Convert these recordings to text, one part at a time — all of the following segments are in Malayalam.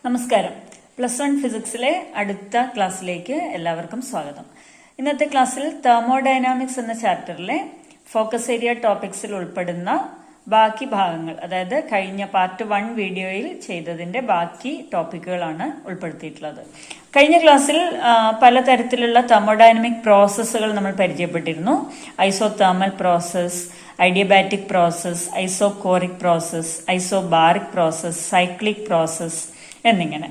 നമസ്കാരം. +1 ഫിസിക്സിലെ അടുത്ത ക്ലാസ്സിലേക്ക് എല്ലാവർക്കും സ്വാഗതം. ഇന്നത്തെ ക്ലാസ്സിൽ തെർമോഡൈനാമിക്സ് എന്ന ചാപ്റ്ററിലെ ഫോക്കസ് ഏരിയ ടോപ്പിക്സിൽ ഉൾപ്പെടുന്ന ബാക്കി ഭാഗങ്ങൾ, അതായത് കഴിഞ്ഞ പാർട്ട് 1 വീഡിയോയിൽ ചെയ്തതിന്റെ ബാക്കി ടോപ്പിക്കുകളാണ് ഉൾപ്പെടുത്തിയിട്ടുള്ളത്. കഴിഞ്ഞ ക്ലാസ്സിൽ പലതരത്തിലുള്ള തെർമോഡൈനാമിക് പ്രോസസ്സുകൾ നമ്മൾ പരിചയപ്പെട്ടിരുന്നു. Isothermal process, adiabatic process, isochoric process, isobaric process, cyclic process എന്നിങ്ങനെ.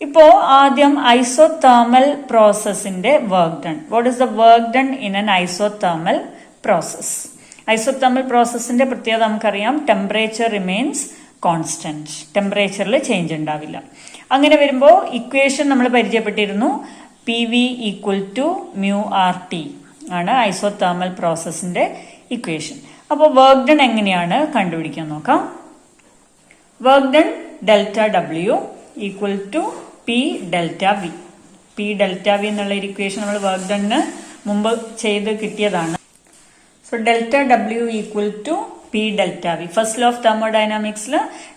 ഇപ്പോ ആദ്യം ഐസോതെർമൽ പ്രോസസിന്റെ work done. What is the work done in an isothermal process? Isothermal പ്രോസസിന്റെ പ്രത്യേകത നമുക്കറിയാം, ടെമ്പറേച്ചർ റിമെയിൻസ് കോൺസ്റ്റന്റ്. ടെമ്പറേച്ചറിൽ ചേഞ്ച് ഉണ്ടാവില്ല. അങ്ങനെ വരുമ്പോൾ ഇക്വേഷൻ നമ്മൾ പരിചയപ്പെട്ടിരുന്നു. PV = μRT ആണ് ഐസോതെർമൽ പ്രോസസിന്റെ ഇക്വേഷൻ. അപ്പോൾ വർക്ക് ഡൺ എങ്ങനെയാണ് കണ്ടുപിടിക്കാൻ നോക്കാം. Work done ΔW = P ΔV. P ΔV എന്നുള്ള ഇക്വേഷൻ നമ്മൾ വർക്ക് ഡണ്ണിന് മുമ്പ് ചെയ്ത് കിട്ടിയതാണ്. So ΔW = P ΔV. First law of തെർമോഡൈനാമിക്സിൽ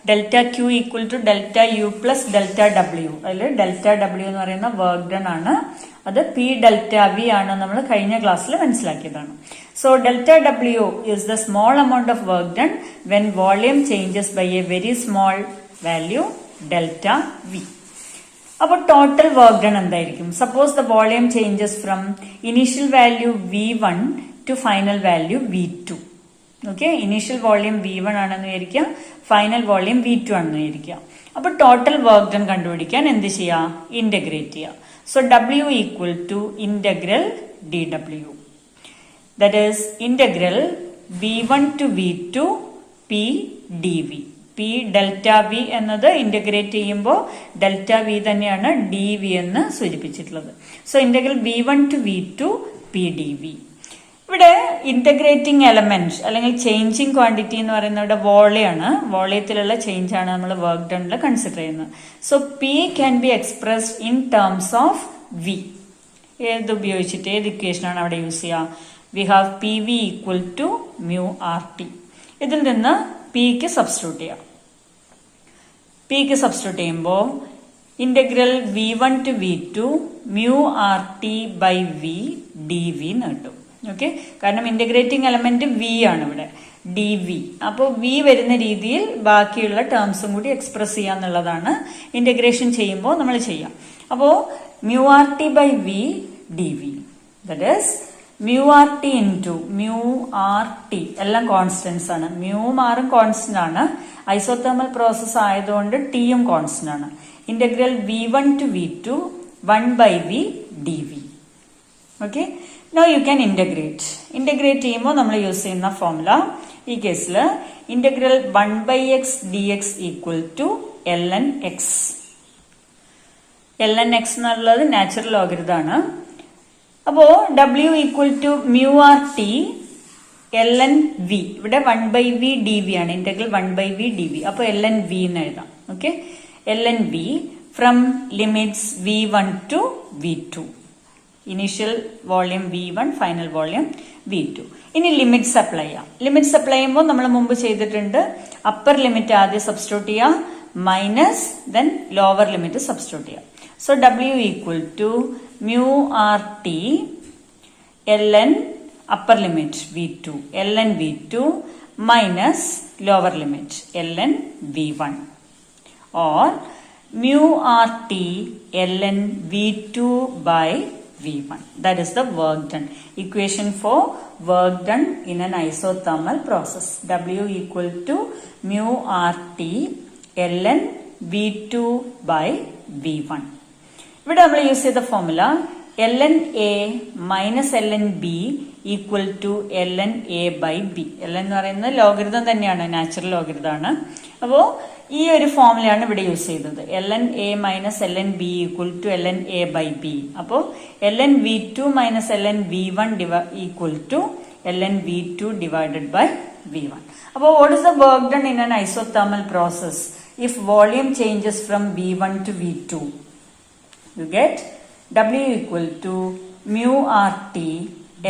ΔQ = ΔU + ΔW. അതിൽ ΔW എന്ന് പറയുന്ന വർക്ക് ഡൺ ആണ്. അത് P ΔV ആണ് നമ്മൾ കഴിഞ്ഞ ക്ലാസ്സിൽ മനസ്സിലാക്കിയതാണ്. So ΔW is the small amount of work done when volume changes by a very small value ΔV. അപ്പോൾ ടോട്ടൽ വർക്ക് ഡൺ എന്തായിരിക്കും? Suppose the volume changes from initial value V1 to final value V2. Okay, initial volume V1 ആണെന്ന് വിചാരിക്കാം, ഫൈനൽ വോളിയം V2 ആണെന്ന് വിചാരിക്കാം. അപ്പോൾ ടോട്ടൽ വർക്ക് ഡൺ കണ്ടുപിടിക്കാൻ എന്ത് ചെയ്യാം? ഇന്റഗ്രേറ്റ് ചെയ്യാം. So W = integral dW. That is integral V1 to V2 P dV. P ΔV എന്നത് ഇന്റഗ്രേറ്റ് ചെയ്യുമ്പോൾ ΔV തന്നെയാണ് dV എന്ന് സൂചിപ്പിച്ചിട്ടുള്ളത്. So integral V1 to V2 P dV. ഇവിടെ ഇന്റഗ്രേറ്റിംഗ് എലമെന്റ് അല്ലെങ്കിൽ ചേഞ്ചിങ് ക്വാണ്ടിറ്റി എന്ന് പറയുന്നത് ഇവിടെ വോളിയാണ്. വോളിയത്തിലുള്ള ചേഞ്ച് ആണ് നമ്മൾ വർക്ക് ഡണ്ണിൽ കൺസിഡർ ചെയ്യുന്നത്. So P can be expressed in terms of V. ഏത് ഉപയോഗിച്ചിട്ട് ഏത് ഇക്വേഷനാണ് അവിടെ യൂസ് ചെയ്യുക? We have PV = μRT. ഇതിൽ നിന്ന് Pക്ക് സബ്സ്റ്റിറ്റ്യൂട്ട് ചെയ്യാം. Pക്ക് സബ്സ്റ്റിറ്റ്യൂട്ട് ചെയ്യുമ്പോൾ integral V1 to V2 μRT/V dV എന്ന് കിട്ടും. ഓക്കെ, കാരണം ഇന്റഗ്രേറ്റിംഗ് എലമെന്റ് V ആണ് ഇവിടെ, dV. അപ്പോൾ V വരുന്ന രീതിയിൽ ബാക്കിയുള്ള ടേംസും കൂടി എക്സ്പ്രസ് ചെയ്യാന്നുള്ളതാണ് ഇന്റഗ്രേഷൻ ചെയ്യുമ്പോൾ നമ്മൾ ചെയ്യാം. അപ്പോൾ μRT/V dV, that is μRT × μRT, എല്ലാം കോൺസ്റ്റന്റ്സ് ആണ്. മാറും കോൺസ്റ്റന്റ് ആണ്. ഐസോതെർമൽ പ്രോസസ് ആയതുകൊണ്ട് Tയും കോൺസ്റ്റന്റ് ആണ്. Integral V1 to V2 1/V dV. Okay, now you can integrate. Integrate ചെയ്യുമ്പോൾ നമ്മൾ യൂസ് ചെയ്യുന്ന ഫോർമുല ഈ കേസിൽ integral 1/x dx = lnx. lnx എന്നുള്ളത് നാച്ചുറൽ ലോഗരിതമാണ്. അപ്പോ W = μRT lnV. ഇവിടെ 1/V dV ആണ്. Integral 1/V dV. അപ്പൊ lnV എന്ന് എഴുതാം. Okay, lnV from limits V1 to V2. Initial volume V1, final volume V2. ഇനി ലിമിറ്റ്സ് അപ്ലൈ ചെയ്യാം. ലിമിറ്റ്സ് അപ്ലൈ ചെയ്യുമ്പോൾ നമ്മൾ മുമ്പ് ചെയ്തിട്ടുണ്ട്. അപ്പർ ലിമിറ്റ് ആദ്യം സബ്സ്റ്റിറ്റ്യൂട്ട് ചെയ്യാം, minus then lower limit substitute ചെയ്യാം. So W = μRT ln upper limit V2 ln V2 minus lower limit ln V1, or μRT ln V2/V1. That is the work done. Equation for work done in an isothermal process. W = μRT ln V2/V1. ഇവിടെ നമ്മൾ യൂസ് ചെയ്ത formula lnA - lnB = lnA/B. ln എന്ന് പറയുന്നത് ലോഗരിതം തന്നെയാണ്, നാച്ചുറൽ ലോഗരിതമാണ്. അപ്പോൾ ഈ ഒരു ഫോർമുലയാണ് ഇവിടെ യൂസ് ചെയ്തത്. lnA - lnB = lnA/B. അപ്പോൾ lnV2 - lnV1 = lnV2 /V1. അപ്പോൾ what is the work done in an isothermal process if volume changes from V1 to V2? You get W = μRT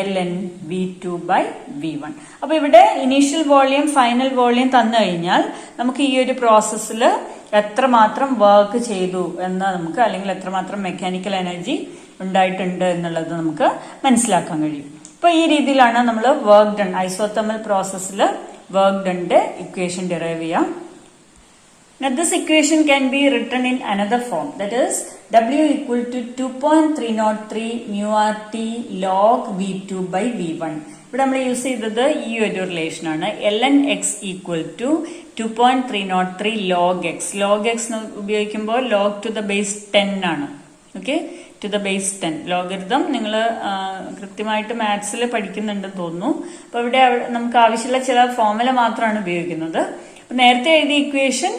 ln V2/V1. അപ്പൊ ഇവിടെ ഇനീഷ്യൽ വോളിയം ഫൈനൽ വോളിയം തന്നു കഴിഞ്ഞാൽ നമുക്ക് ഈ ഒരു പ്രോസസ്സിൽ എത്രമാത്രം വർക്ക് ചെയ്തു എന്ന് നമുക്ക്, അല്ലെങ്കിൽ എത്രമാത്രം മെക്കാനിക്കൽ എനർജി ഉണ്ടായിട്ടുണ്ട് എന്നുള്ളത് നമുക്ക് മനസ്സിലാക്കാൻ കഴിയും. ഇപ്പൊ ഈ രീതിയിലാണ് നമ്മൾ വർക്ക് ഡൺ, ഐസോതെർമൽ പ്രോസസ്സിൽ വർക്ക് ഡണ്ണിന്റെ ഇക്വേഷൻ ഡിറൈവ് ചെയ്യാം. Now this equation can be written in another form, that is W equal to 2.303 mu RT log V2 by V1. ഇവിടെ നമ്മൾ യൂസ് ചെയ്തത് ഈ ഒരു റിലേഷൻ ആണ്. ln x equal to 2.303 log x. log x ഉപയോഗിക്കുമ്പോൾ log to the base 10 ആണ്. Okay, to the base 10 logarithm നിങ്ങൾ കൃത്യമായിട്ട് മാത്സിൽ പഠിക്കുന്നുണ്ടെന്ന് തോന്നുന്നു. അപ്പൊ ഇവിടെ നമുക്ക് ആവശ്യമുള്ള ചില ഫോർമുല മാത്രമാണ് ഉപയോഗിക്കുന്നത്. നേരത്തെ എഴുതിയ equation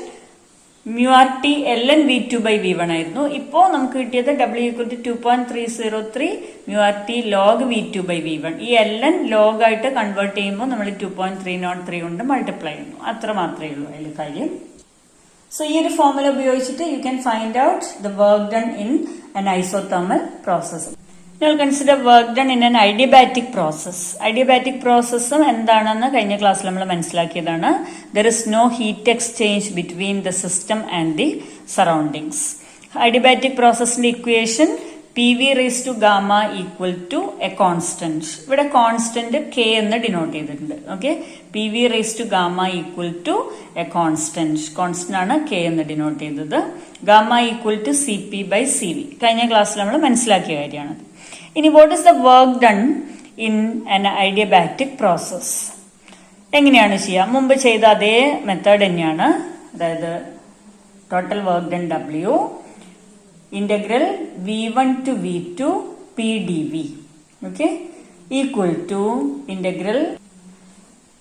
μRT ln V2 by V1 ആയിരുന്നു. ഇപ്പോൾ നമുക്ക് കിട്ടിയത് W equal to 2.303 μRT log V2 by V1. ഈ ln log ആയിട്ട് കൺവേർട്ട് ചെയ്യുമ്പോൾ നമ്മൾ 2.303 കൊണ്ട് മൾട്ടിപ്ലൈ ചെയ്യുന്നു. അത്ര മാത്രമേ ഉള്ളൂ അതിൽ കാര്യം. സോ ഈ ഒരു ഫോർമുല ഉപയോഗിച്ചിട്ട് you can find out the work done in an isothermal process. Now consider work done in an adiabatic process. Adiabatic process എന്താണെന്ന് കഴിഞ്ഞ ക്ലാസ്സിൽ നമ്മൾ മനസ്സിലാക്കിയതാണ്. There is no heat exchange between the system and the surroundings. Adiabatic processന്റെ equation PV raised to gamma equal to a constant. ഇവിടെ കോൺസ്റ്റന്റ് K എന്ന് ഡിനോട്ട് ചെയ്തിട്ടുണ്ട്. Okay, PV raised to gamma equal to a constant. Constant ആണ് K എന്ന് ഡിനോട്ട് ചെയ്തത്. Gamma equal to CP by CV. കഴിഞ്ഞ ക്ലാസ്സിൽ നമ്മൾ മനസ്സിലാക്കിയ കാര്യമാണ്. ഇനി what is the work done in an adiabatic process? എങ്ങനെയാണ് ചെയ്യുക? മുമ്പ് ചെയ്ത അതേ മെത്തേഡ് തന്നെയാണ്. അതായത് total work done W integral V1 to V2 PdV. ഓക്കെ, ഈക്വൽ ടു ഇന്റഗ്രൽ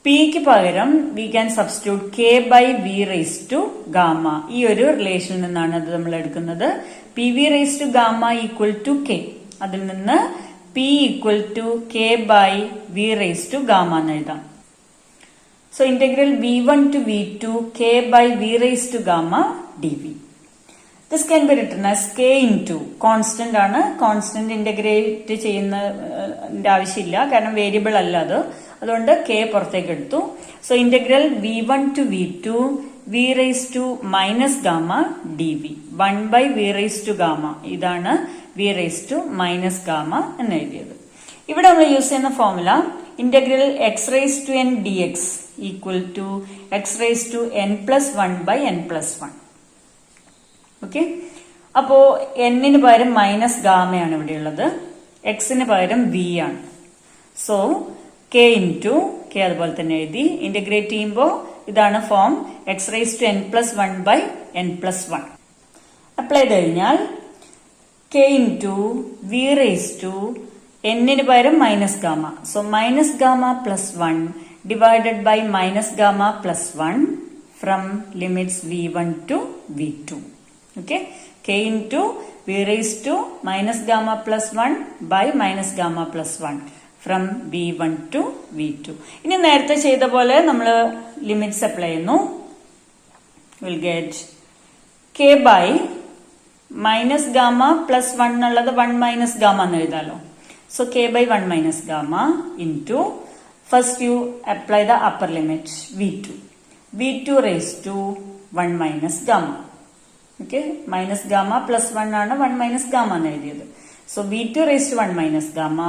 പിക്ക് പകരം we can substitute K by V raised to gamma. ഈ ഒരു റിലേഷനിൽ നിന്നാണ് അത് നമ്മൾ എടുക്കുന്നത്. PV raised to gamma equal to K. അതിൽ നിന്ന് P equal to K by V raised to gamma എന്ന് എഴുതാം. So integral V1 to V2 K by V raised to gamma dV. This can be written as K into constant ആണ്. കോൺസ്റ്റന്റ് ഇന്റഗ്രേറ്റ് ചെയ്യുന്നതിന്റെ ആവശ്യമില്ല, കാരണം വേരിയബിൾ അല്ല അത്. അതുകൊണ്ട് K പുറത്തേക്ക് എടുത്തു. So integral V1 to V2 V raised to minus gamma dV. 1 by V raised to gamma. ഇതാണ് V raised to minus gamma എന്ന് എഴുതിയത്. ഇവിടെ നമ്മൾ യൂസ് ചെയ്യുന്ന formula integral x raised to n dx equal to x raised to n plus 1 by n plus 1. Okay, അപ്പോ എന്നിന് പകരം മൈനസ് ഗാമയാണ് ഇവിടെ ഉള്ളത്, എക്സിന് പകരം V ആണ്. സോ K ഇൻറ്റു K അതുപോലെ തന്നെ എഴുതി. ഇന്റഗ്രേറ്റ് ചെയ്യുമ്പോൾ ഇതാണ് form x raised to n plus 1 by n plus 1. Apply ചെയ്ത് കഴിഞ്ഞാൽ K into V raised to എന്നിന് പകരം minus gamma. So minus gamma plus 1 divided by minus gamma plus 1 from limits V1 to V2. Okay, K into V raised to minus gamma plus 1 by minus gamma plus 1 from V1 to V2. ഇനി നേരത്തെ ചെയ്ത പോലെ നമ്മൾ ലിമിറ്റ്സ് അപ്ലൈ ചെയ്യുന്നു. Will get K by minus gamma plus 1 എന്നുള്ളത് 1 minus gamma എന്ന് എഴുതാലോ. So K by 1 minus gamma into, first you apply the upper limit V2. V2 raised to 1 minus gamma. Okay, minus gamma plus 1 ആണ് 1 minus gamma എന്ന് എഴുതിയത്. So V2 raised to 1 minus gamma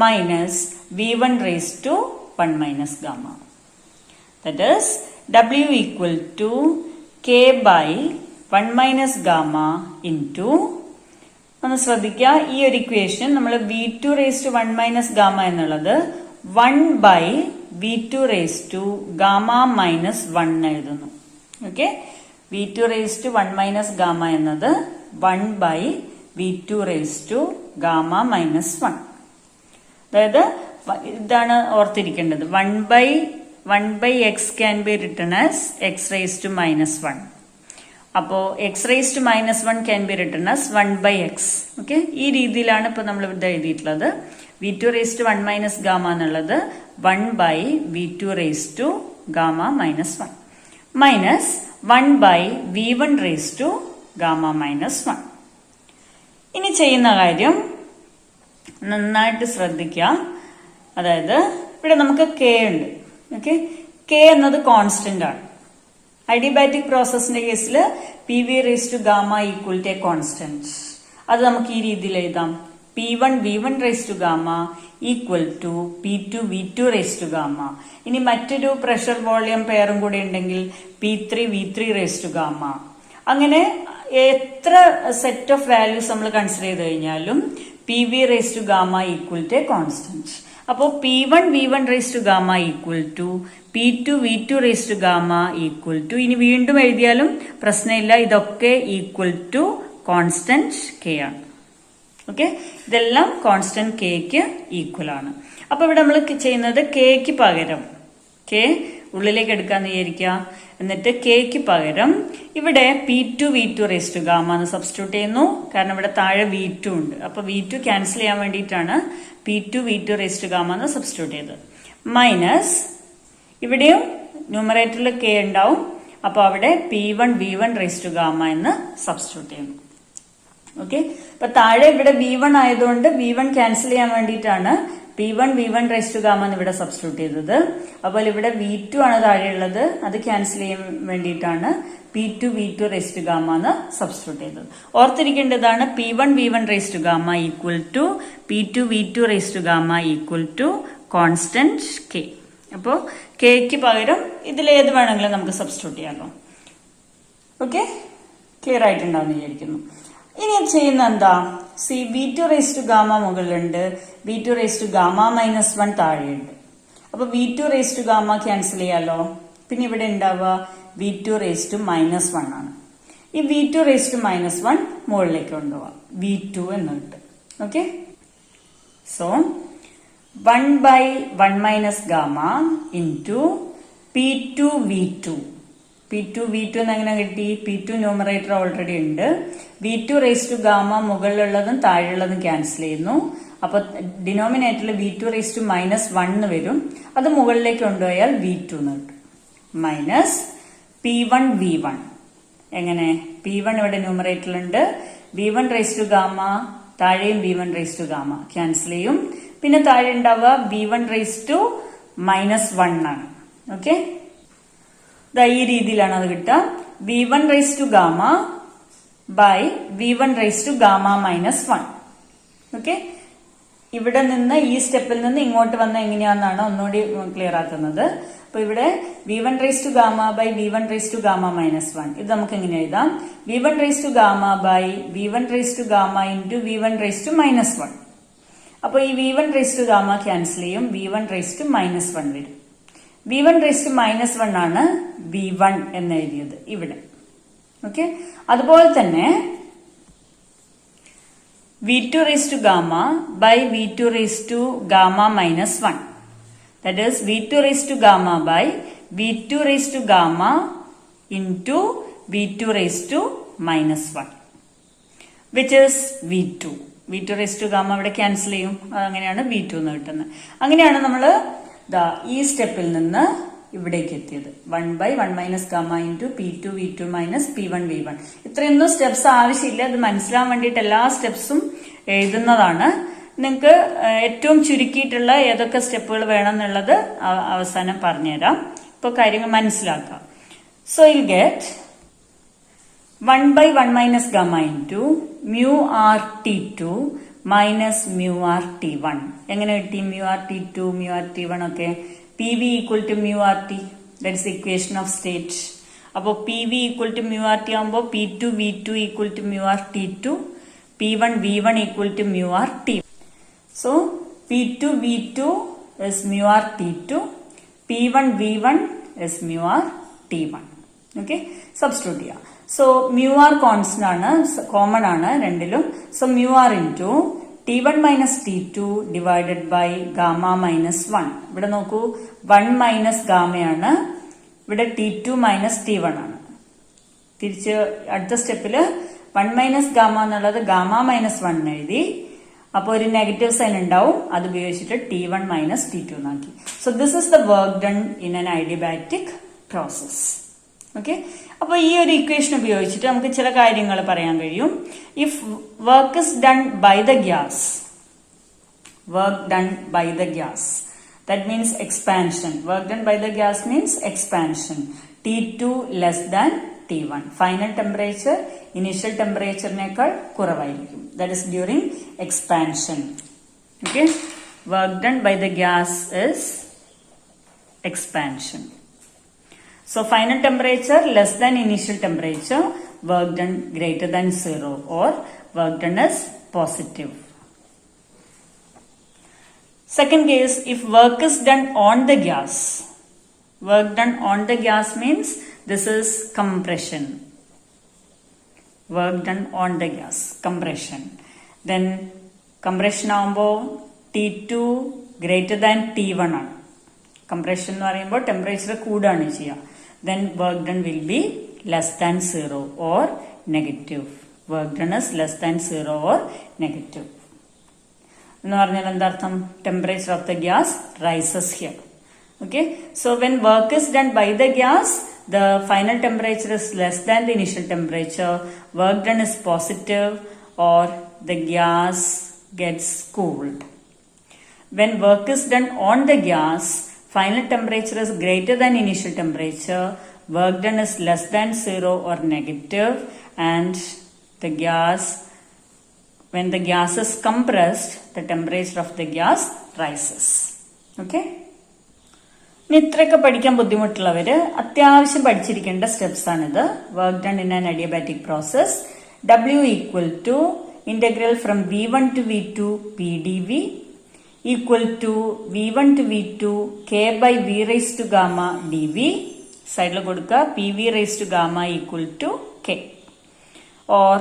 minus V1 raised to 1 minus gamma. That is W equal to K by 1 minus gamma into, ഒന്ന് ശ്രദ്ധിക്കുക, ഈ ഒരു ഇക്വേഷൻ നമ്മൾ V2 raised to 1 minus gamma എന്നുള്ളത് 1 by V2 raised to gamma minus 1 എഴുതുന്നു. Okay, V2 raised to 1 minus gamma എന്നത് 1 by V2 raised to gamma minus 1. അതായത് ഇതാണ് ഓർത്തിരിക്കേണ്ടത്. 1 by x can be written as x raised to minus 1. അപ്പോ x raised to minus 1 can be written as 1 by x. Okay, ഈ രീതിയിലാണ് ഇപ്പൊ നമ്മൾ ഇവിടെ എഴുതിയിട്ടുള്ളത്. V2 raised to 1 minus gamma എന്നുള്ളത് 1 by V2 raised to gamma minus 1 minus 1 by V1 raised to gamma minus 1. ഇനി ചെയ്യുന്ന കാര്യം നന്നായിട്ട് ശ്രദ്ധിക്കുക. അതായത് ഇവിടെ നമുക്ക് K ഉണ്ട്. ഓക്കെ, K എന്നത് കോൺസ്റ്റന്റ് ആണ്. അഡിയബാറ്റിക് പ്രോസസ്സിന്റെ കേസിൽ P V raise to gamma equal to a constant. അത് നമുക്ക് ഈ രീതിയിൽ എഴുതാം. P1 V1 raise to gamma equal to P2 V2 raise to gamma. ഇനി മറ്റൊരു പ്രഷർ വോളിയം പെയറും കൂടി ഉണ്ടെങ്കിൽ P3 V3 raise to gamma. അങ്ങനെ എത്ര സെറ്റ് ഓഫ് വാല്യൂസ് നമ്മൾ കൺസിഡർ ചെയ്ത് കഴിഞ്ഞാലും P V raise to gamma equal to a constant. അപ്പോൾ P1 V1 raise to gamma equal to P2 V2 raise to gamma equal to, ഇനി വീണ്ടും എഴുതിയാലും പ്രശ്നമില്ല, ഇതൊക്കെ ഈക്വൽ ടു കോൺസ്റ്റന്റ് കെ ആണ്. ഓക്കെ, ഇതെല്ലാം കോൺസ്റ്റന്റ് കെക്ക് ഈക്വൽ ആണ്. അപ്പൊ ഇവിടെ നമ്മൾ ചെയ്യുന്നത് കെക്ക് പകരം കെ ഉള്ളിലേക്ക് എടുക്കാന്ന് വിചാരിക്കുക. എന്നിട്ട് കെക്ക് പകരം ഇവിടെ P2 V2 raise to gamma എന്ന് സബ്സ്റ്റിറ്റ്യൂട്ട് ചെയ്യുന്നു. കാരണം ഇവിടെ താഴെ V2 ഉണ്ട്. അപ്പൊ V2 ക്യാൻസൽ ചെയ്യാൻ വേണ്ടിയിട്ടാണ് P2 V2 raise to gamma എന്ന് സബ്സ്റ്റിറ്റ്യൂട്ട് ചെയ്തത്. മൈനസ് ഇവിടെയും ന്യൂമറേറ്ററിൽ കെ ഉണ്ടാവും. അപ്പൊ അവിടെ P1 V1 raise to gamma എന്ന് സബ്സ്റ്റിറ്റ്യൂട്ട് ചെയ്യുന്നു. ഓക്കെ, അപ്പൊ താഴെ ഇവിടെ V1 ആയതുകൊണ്ട് V1 ക്യാൻസൽ ചെയ്യാൻ വേണ്ടിയിട്ടാണ് P1 V1 raise to gamma എന്ന് ഇവിടെ സബ്സ്റ്റിറ്റ്യൂട്ട് ചെയ്തത്. അപ്പോൾ ഇവിടെ V2 ആണ് താഴെയുള്ളത്, അത് ക്യാൻസൽ ചെയ്യാൻ വേണ്ടിയിട്ടാണ് P2 V2 raise to gamma എന്ന് സബ്സ്റ്റിറ്റ്യൂട്ട് ചെയ്തത്. ഓർത്തിരിക്കേണ്ടതാണ് P1 V1 raise to gamma equal to P2 V2 raise to gamma equal to constant K. അപ്പോൾ കെക്ക് പകരം ഇതിലേത് വേണമെങ്കിലും നമുക്ക് സബ്സ്റ്റിറ്റ്യൂട്ട് ചെയ്യാമല്ലോ. ഓക്കെ, ക്ലിയർ ആയിട്ടുണ്ടാവും വിചാരിക്കുന്നു. ഇനി ചെയ്യുന്ന എന്താ, C V2 raise to gamma മുകളിലുണ്ട്, V2 റേസ് ടു ഗാമ -1 താഴെയുണ്ട്. അപ്പൊ V2 raise to gamma cancel ചെയ്യാലോ. പിന്നെ ഇവിടെ ഉണ്ടാവുക V2 റേസ് ടു -1 ആണ്. ഈ V2 റേസ് ടു -1 മുകളിലേക്ക് കൊണ്ടുപോവാം, V2 എന്ന് കിട്ടും. Okay, so 1/1 minus gamma into P2 V2. P2 V2 എന്ന് എങ്ങനെ കിട്ടി? P2 ന്യൂമറേറ്റർ ഓൾറെഡി ഉണ്ട്. V2 റേസ് ടു ഗാമ മുകളിലുള്ളതും താഴെയുള്ളതും ക്യാൻസൽ ചെയ്യുന്നു. അപ്പൊ ഡിനോമിനേറ്ററിൽ V2 റേസ് ടു -1 വരും. അത് മുകളിലേക്ക് കൊണ്ടുപോയാൽ V2 എന്ന് കിട്ടും. Minus P1 V1. എങ്ങനെ? P1 ഇവിടെ ന്യൂമറേറ്ററിലുണ്ട്. V1 റേസ് ടു ഗാമ താഴെയും V1 raise to gamma cancel ചെയ്യും. പിന്നെ താഴെ ഉണ്ടാവുക V1 റേസ് ടു -1 ആണ്. ഓക്കെ, ഈ രീതിയിലാണ് അത് കിട്ടുക. V1 raise to gamma by V1 raise to gamma -1. Okay, ഇവിടെ നിന്ന് ഈ സ്റ്റെപ്പിൽ നിന്ന് ഇങ്ങോട്ട് വന്ന എങ്ങനെയാണെന്നാണ് ഒന്നുകൂടി ക്ലിയർ ആക്കുന്നത്. അപ്പൊ ഇവിടെ V1 raise to gamma by V1 raise to gamma -1. ഇത് നമുക്ക് എങ്ങനെ എഴുതാം? V1 raise to gamma by V1 raise to gamma into V1 raise to -1. അപ്പൊ ഈ V1 raise to gamma cancel ചെയ്യും, V1 റേസ് ടു -1 വരും. V1 റേസ് ടു -1 ആണ് V1 എന്ന് എഴുതിയത് ഇവിടെ. ഓക്കെ, അതുപോലെ തന്നെ V2 raise to gamma by V2 raise to gamma -1. That is V2 raise to gamma by V2 raise to gamma into V2 raise to -1 which is V2. V2 raise to gamma ഇവിടെ ക്യാൻസൽ ചെയ്യും, അതങ്ങനെയാണ് V2 എന്ന് കിട്ടുന്നത്. അങ്ങനെയാണ് നമ്മൾ ഈ സ്റ്റെപ്പിൽ നിന്ന് ഇവിടേക്ക് എത്തിയത്. 1/1 minus gamma into P2 V2 minus P1 V1. ഇത്രയൊന്നും സ്റ്റെപ്സ് ആവശ്യമില്ല. അത് മനസ്സിലാൻ വേണ്ടിയിട്ട് എല്ലാ സ്റ്റെപ്സും എഴുതുന്നതാണ്. നിങ്ങൾക്ക് ഏറ്റവും ചുരുക്കിയിട്ടുള്ള ഏതൊക്കെ സ്റ്റെപ്പുകൾ വേണം എന്നുള്ളത് അവസാനം പറഞ്ഞുതരാം. ഇപ്പോൾ കാര്യങ്ങൾ മനസ്സിലാക്കാം. So you get 1/1 minus gamma into mu r T2 minus mu r T1. എങ്ങനെ കിട്ടി? mu r T2 mu r T1 ഒക്കെ PV equal to mu r T. That is equation of state. അപ്പോൾ PV equal to mu r T ആകുമ്പോൾ P2 V2 equal to mu r T2, P1 V1 equal to mu r T. So P2 V2 is mu r T2, P1 V1 is mu r T1. Okay, substitute ചെയ്യാം. സോ mu r കോൺസ്റ്റന്റ് ആണ്, കോമൺ ആണ് രണ്ടിലും. So mu r into T1 minus T2 divided by gamma -1. ഇവിടെ നോക്കൂ, 1 മൈനസ് ഗാമയാണ്, ഇവിടെ T2 മൈനസ് T1 ആണ്. തിരിച്ച് അടുത്ത സ്റ്റെപ്പില് 1 മൈനസ് ഗാമ എന്നുള്ളത് ഗാമ -1 എഴുതി. അപ്പോൾ ഒരു നെഗറ്റീവ് സൈൻ ഉണ്ടാവും, അത് ഉപയോഗിച്ചിട്ട് T1 മൈനസ് T2 എന്നാക്കി. So this is the work done in an adiabatic process. Okay, അപ്പൊ ഈ ഒരു ഇക്വേഷൻ ഉപയോഗിച്ചിട്ട് നമുക്ക് ചില കാര്യങ്ങൾ പറയാൻ കഴിയും. If work is done by the gas, work done by the gas, that means expansion. Work done by the gas means expansion. T2 less than T1. Final temperature initial temperaturenekal കുറവായിരിക്കും. That is during expansion. Okay. Work done by the gas is expansion. So final temperature less than initial temperature, work done greater than 0 or work done is positive. Second case, if work is done on the gas. Work done on the gas means this is compression. Work done on the gas, compression. Then compression ആകുമ്പോൾ T2 greater than T1 ആണ്. Compression എന്ന് പറയുമ്പോൾ ടെമ്പറേച്ചർ കൂടുകയാണ് ചെയ്യുക. Then work done will be less than 0 or negative. Work done is less than 0 or negative. എന്ന് പറഞ്ഞാൽ എന്താർത്ഥം? Temperature of the gas rises here. Okay, so when work is done by the gas, the final temperature is less than the initial temperature. Work done is positive or the gas gets cooled. When work is done on the gas, final temperature is greater than initial temperature. Work done is less than 0 or negative, and the gas, when the gas is compressed, the temperature of the gas rises. Okay. ഇത്രയൊക്കെ പഠിക്കാൻ ബുദ്ധിമുട്ടുള്ളവര് അത്യാവശ്യം പഠിച്ചിരിക്കേണ്ട സ്റ്റെപ്സ് ആണിത്. Work done in an adiabatic process. W equal to integral from V1 to V2 PdV equal to V1 to V2 K by V raised to gamma dV. സൈഡിൽ കൊടുക്കുക PV raised to gamma equal to K. Or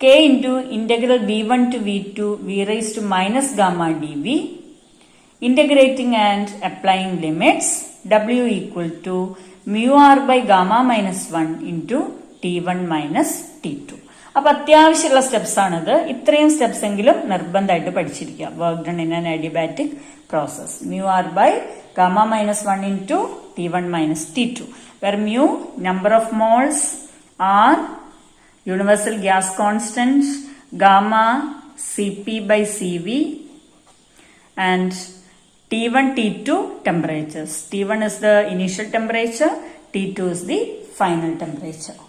K into integral V1 to V2 V raised to minus gamma dV. Integrating and applying limits, W equal to mu r by gamma minus 1 into T1 minus T2. അപ്പൊ അത്യാവശ്യമുള്ള സ്റ്റെപ്സ് ആണിത്. ഇത്രയും സ്റ്റെപ്സ് എങ്കിലും നിർബന്ധമായിട്ട് പഠിച്ചിരിക്കുക. Work done in an adiabatic process. mu r by gamma minus 1 into T1 minus T2. Where mu, number of moles, r, universal gas constant, gamma, Cp by Cv, and T1, T2 temperatures. T1 is the initial temperature, T2 is the final temperature.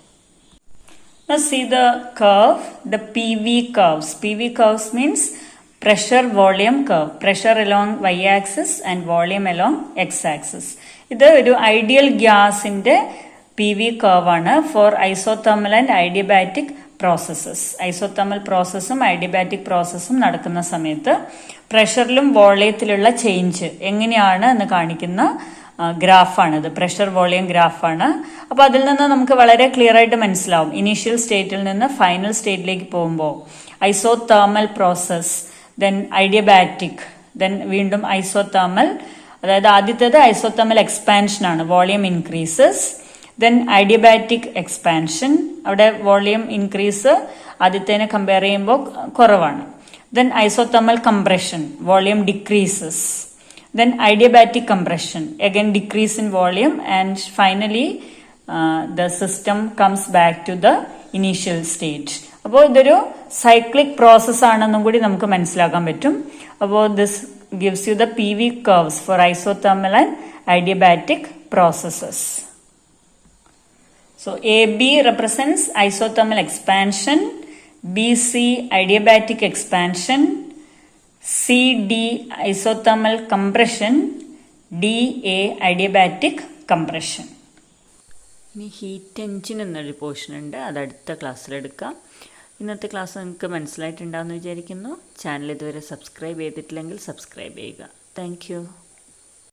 Now see the curve, the PV curves. PV curves means pressure volume curve. Pressure along y-axis and volume along x-axis. ഇത് ഒരു ഐഡിയൽ ഗ്യാസിന്റെ PV curve ആണ് for isothermal and adiabatic processes. Isothermal പ്രോസസ്സും അഡിയബാറ്റിക് പ്രോസസ്സും നടക്കുന്ന സമയത്ത് പ്രഷറിലും വോളിയത്തിലുള്ള ചേഞ്ച് എങ്ങനെയാണ് എന്ന് കാണിക്കുന്ന ഗ്രാഫാണിത്. Pressure volume ഗ്രാഫാണ്. അപ്പോൾ അതിൽ നിന്ന് നമുക്ക് വളരെ ക്ലിയർ ആയിട്ട് മനസ്സിലാവും ഇനീഷ്യൽ സ്റ്റേറ്റിൽ നിന്ന് ഫൈനൽ സ്റ്റേറ്റിലേക്ക് പോകുമ്പോൾ isothermal process, then adiabatic, then വീണ്ടും ഐസോതെർമൽ. അതായത് ആദ്യത്തേത് ഐസോതെർമൽ എക്സ്പാൻഷൻ ആണ്, volume increases. Then adiabatic expansion, അവിടെ വോളിയം ഇൻക്രീസ് ആദ്യത്തേനെ കമ്പയർ ചെയ്യുമ്പോൾ കുറവാണ്. Then isothermal compression, volume decreases. Then adiabatic compression, again decrease in volume, and finally the system comes back to the initial stage. അപ്പോൾ ഇതൊരു സൈക്ലിക് പ്രോസസ് ആണെന്നും കൂടി നമുക്ക് മനസ്സിലാക്കാൻ പറ്റും. അപ്പോൾ this gives you the PV curves for isothermal and adiabatic processes. So AB represents isothermal expansion, BC adiabatic expansion, CD isothermal compression, DA adiabatic compression. ഇനി ഹീറ്റ് എഞ്ചിൻ എന്നൊരു പോർഷൻ ഉണ്ട്, അത് അടുത്ത ക്ലാസ്സിലെടുക്കാം. ഇന്നത്തെ ക്ലാസ് നിങ്ങൾക്ക് മനസ്സിലായിട്ടുണ്ടാകുമെന്ന് വിചാരിക്കുന്നു. ചാനൽ ഇതുവരെ സബ്സ്ക്രൈബ് ചെയ്തിട്ടില്ലെങ്കിൽ സബ്സ്ക്രൈബ് ചെയ്യുക. Thank you.